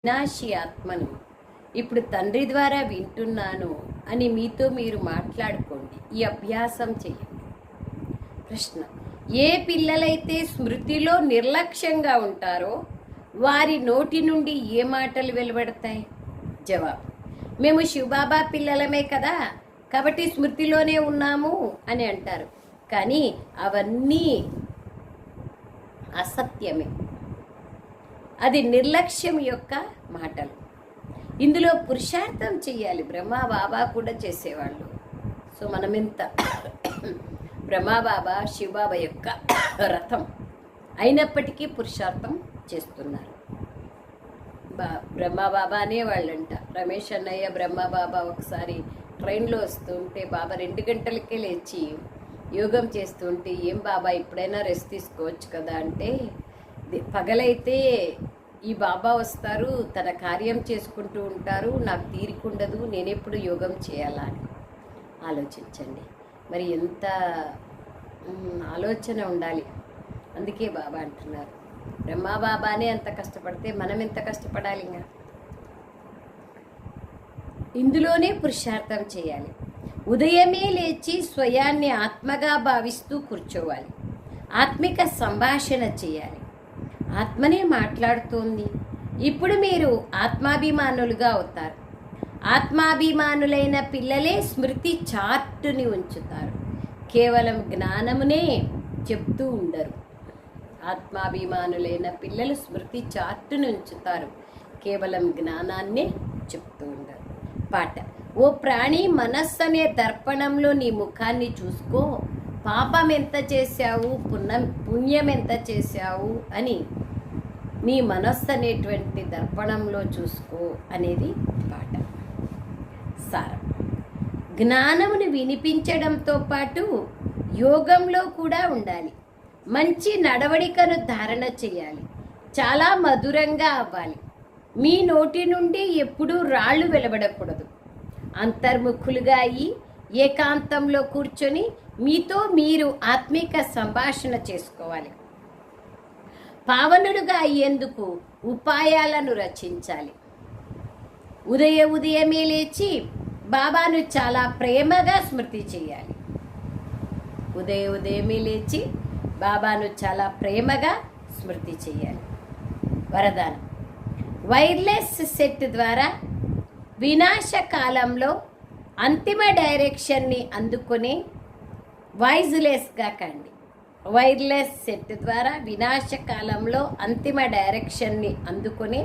వినాశి ఆత్మను ఇప్పుడు తండ్రి ద్వారా వింటున్నాను అని మీతో మీరు మాట్లాడుకోండి. ఈ అభ్యాసం చేయండి. ప్రశ్న: ఏ పిల్లలైతే స్మృతిలో నిర్లక్ష్యంగా ఉంటారో వారి నోటి నుండి ఏ మాటలు వెలువడతాయి? జవాబు: మేము శివబాబా పిల్లలమే కదా, కాబట్టి స్మృతిలోనే ఉన్నాము అని అంటారు. కానీ అవన్నీ అసత్యమే. అది నిర్లక్ష్యం యొక్క మాటలు. ఇందులో పురుషార్థం చెయ్యాలి. బ్రహ్మా బాబా కూడా చేసేవాళ్ళు. సో మనమింత బ్రహ్మా బాబా శివబాబా యొక్క రథం అయినప్పటికీ పురుషార్థం చేస్తున్నారు. బ్రహ్మా బాబా అనేవాళ్ళంట. రమేష్ అన్నయ్య బ్రహ్మా బాబా ఒకసారి ట్రైన్లో వస్తుంటే బాబా 2 గంటలకే లేచి యోగం చేస్తుంటే, ఏం బాబా ఇప్పుడైనా రెస్ట్ తీసుకోవచ్చు కదా అంటే, పగలైతే ఈ బాబా వస్తారు, తన కార్యం చేసుకుంటూ ఉంటారు, నాకు తీరికుండదు, నేనెప్పుడు యోగం చేయాలా అని ఆలోచించండి. మరి ఎంత ఆలోచన ఉండాలి. అందుకే బాబా అంటున్నారు, బ్రహ్మా బాబానే అంత కష్టపడితే మనం ఎంత కష్టపడాలి. ఇంకా ఇందులోనే పురుషార్థం చేయాలి. ఉదయమే లేచి స్వయాన్ని ఆత్మగా భావిస్తూ కూర్చోవాలి. ఆత్మిక సంభాషణ చేయాలి. ఆత్మనే మాట్లాడుతోంది. ఇప్పుడు మీరు ఆత్మాభిమానులుగా అవుతారు. ఆత్మాభిమానులైన పిల్లలే స్మృతి చార్టుని ఉంచుతారు. కేవలం జ్ఞానమునే చెప్తూ ఉండరు. ఆత్మాభిమానులైన పిల్లలు స్మృతి చార్టుని ఉంచుతారు, కేవలం జ్ఞానాన్నే చెప్తూ ఉండరు. పాట: ఓ ప్రాణి, మనస్సు అనే దర్పణంలో నీ ముఖాన్ని చూసుకో. పాపం ఎంత చేశావు, పుణ్యం ఎంత చేశావు అని నీ మనస్సు అనేటువంటి దర్పణంలో చూసుకో అనేది పాట సారం. జ్ఞానమును వినిపించడంతో పాటు యోగంలో కూడా ఉండాలి. మంచి నడవడికను ధారణ చేయాలి. చాలా మధురంగా అవ్వాలి. మీ నోటి నుండి ఎప్పుడూ రాళ్ళు వెలువడకూడదు. అంతర్ముఖులుగా అయ్యి ఏకాంతంలో కూర్చొని మీతో మీరు ఆత్మిక సంభాషణ చేసుకోవాలి. పావనులుగా అయ్యేందుకు ఉపాయాలను రచించాలి. ఉదయమే లేచి బాబాను చాలా ప్రేమగా స్మృతి చేయాలి. ఉదయమే లేచి బాబాను చాలా ప్రేమగా స్మృతి చేయాలి. వరదానం: వైర్లెస్ సెట్ ద్వారా వినాశకాలంలో అంతిమ డైరెక్షన్ని అందుకునే వాయిస్లెస్గా కండి. వైర్లెస్ సెట్ ద్వారా వినాశకాలంలో అంతిమ డైరెక్షన్ని అందుకునే